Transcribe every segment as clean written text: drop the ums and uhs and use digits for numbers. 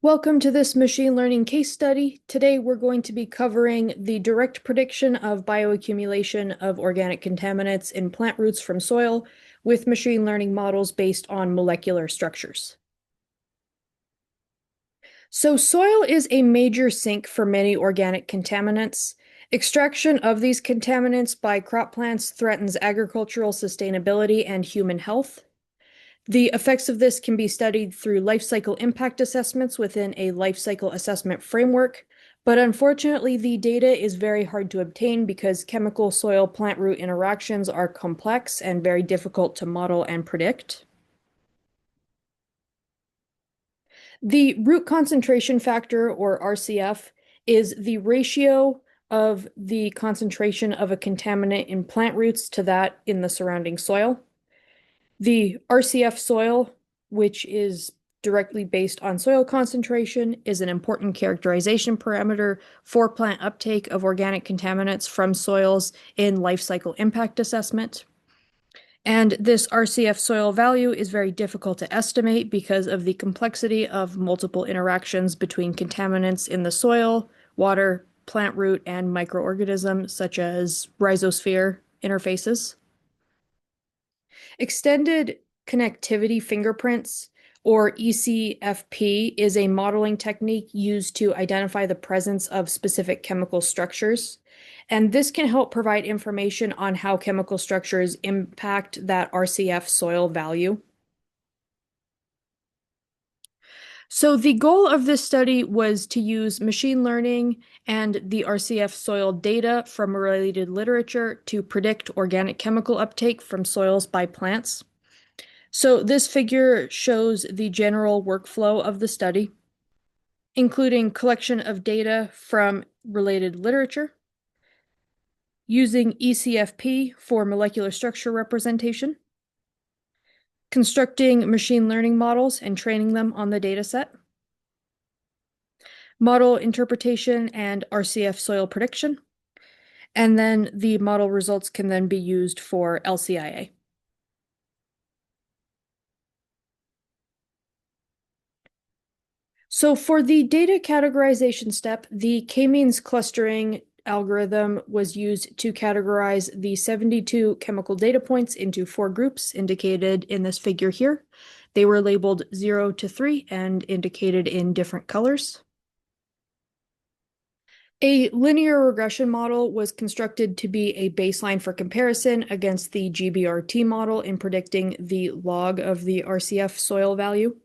Welcome to this machine learning case study. Today we're going to be covering the direct prediction of bioaccumulation of organic contaminants in plant roots from soil with machine learning models based on molecular structures. So soil is a major sink for many organic contaminants. Extraction of these contaminants by crop plants threatens agricultural sustainability and human health. The effects of this can be studied through life cycle impact assessments within a life cycle assessment framework, but unfortunately, the data is very hard to obtain because chemical soil plant root interactions are complex and very difficult to model and predict. The root concentration factor, or RCF, is the ratio of the concentration of a contaminant in plant roots to that in the surrounding soil. The RCF soil, which is directly based on soil concentration, is an important characterization parameter for plant uptake of organic contaminants from soils in life cycle impact assessment. And this RCF soil value is very difficult to estimate because of the complexity of multiple interactions between contaminants in the soil, water, plant root, and microorganisms such as rhizosphere interfaces. Extended connectivity fingerprints, or ECFP, is a modeling technique used to identify the presence of specific chemical structures. And this can help provide information on how chemical structures impact that RCF soil value. So the goal of this study was to use machine learning and the RCF soil data from related literature to predict organic chemical uptake from soils by plants. So this figure shows the general workflow of the study, including collection of data from related literature, using ECFP for molecular structure representation, constructing machine learning models and training them on the dataset, model interpretation and RCF soil prediction, and then the model results can then be used for LCIA. So for the data categorization step, the k-means clustering algorithm was used to categorize the 72 chemical data points into 4 groups indicated in this figure here. They were labeled 0 to 3 and indicated in different colors. A linear regression model was constructed to be a baseline for comparison against the GBRT model in predicting the log of the RCF soil value.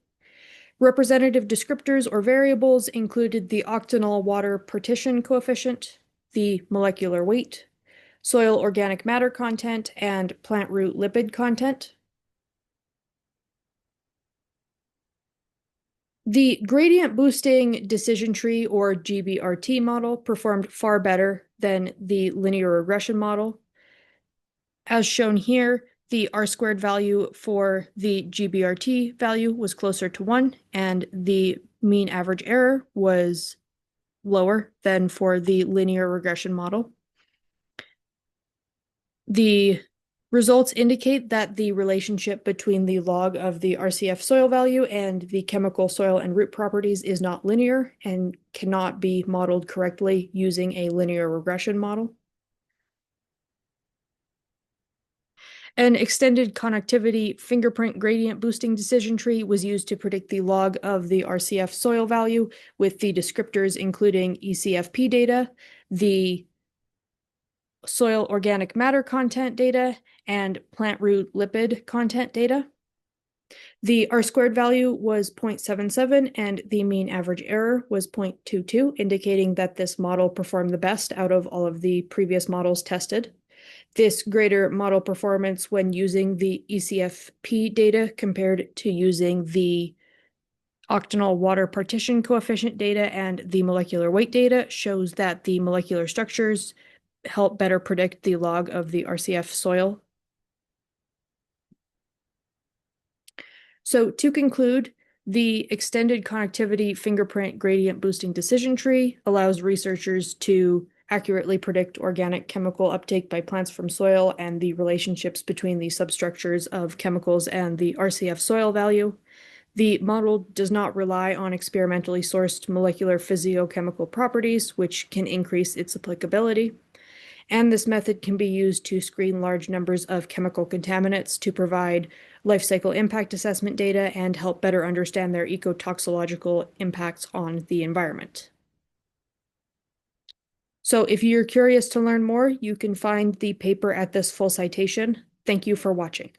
Representative descriptors or variables included the octanol water partition coefficient, the molecular weight, soil organic matter content, and plant root lipid content. The gradient boosting decision tree, or GBRT model, performed far better than the linear regression model. As shown here, the R-squared value for the GBRT value was closer to 1, and the mean average error was lower than for the linear regression model. The results indicate that the relationship between the log of the RCF soil value and the chemical soil and root properties is not linear and cannot be modeled correctly using a linear regression model. An extended connectivity fingerprint gradient boosting decision tree was used to predict the log of the RCF soil value with the descriptors including ECFP data, the soil organic matter content data, and plant root lipid content data. The R-squared value was 0.77 and the mean average error was 0.22, indicating that this model performed the best out of all of the previous models tested. This greater model performance when using the ECFP data compared to using the octanol water partition coefficient data and the molecular weight data shows that the molecular structures help better predict the log of the RCF soil. So to conclude, the extended connectivity fingerprint gradient boosting decision tree allows researchers to accurately predict organic chemical uptake by plants from soil and the relationships between the substructures of chemicals and the RCF soil value. The model does not rely on experimentally sourced molecular physiochemical properties, which can increase its applicability. And this method can be used to screen large numbers of chemical contaminants to provide life cycle impact assessment data and help better understand their ecotoxicological impacts on the environment. So if you're curious to learn more, you can find the paper at this full citation. Thank you for watching.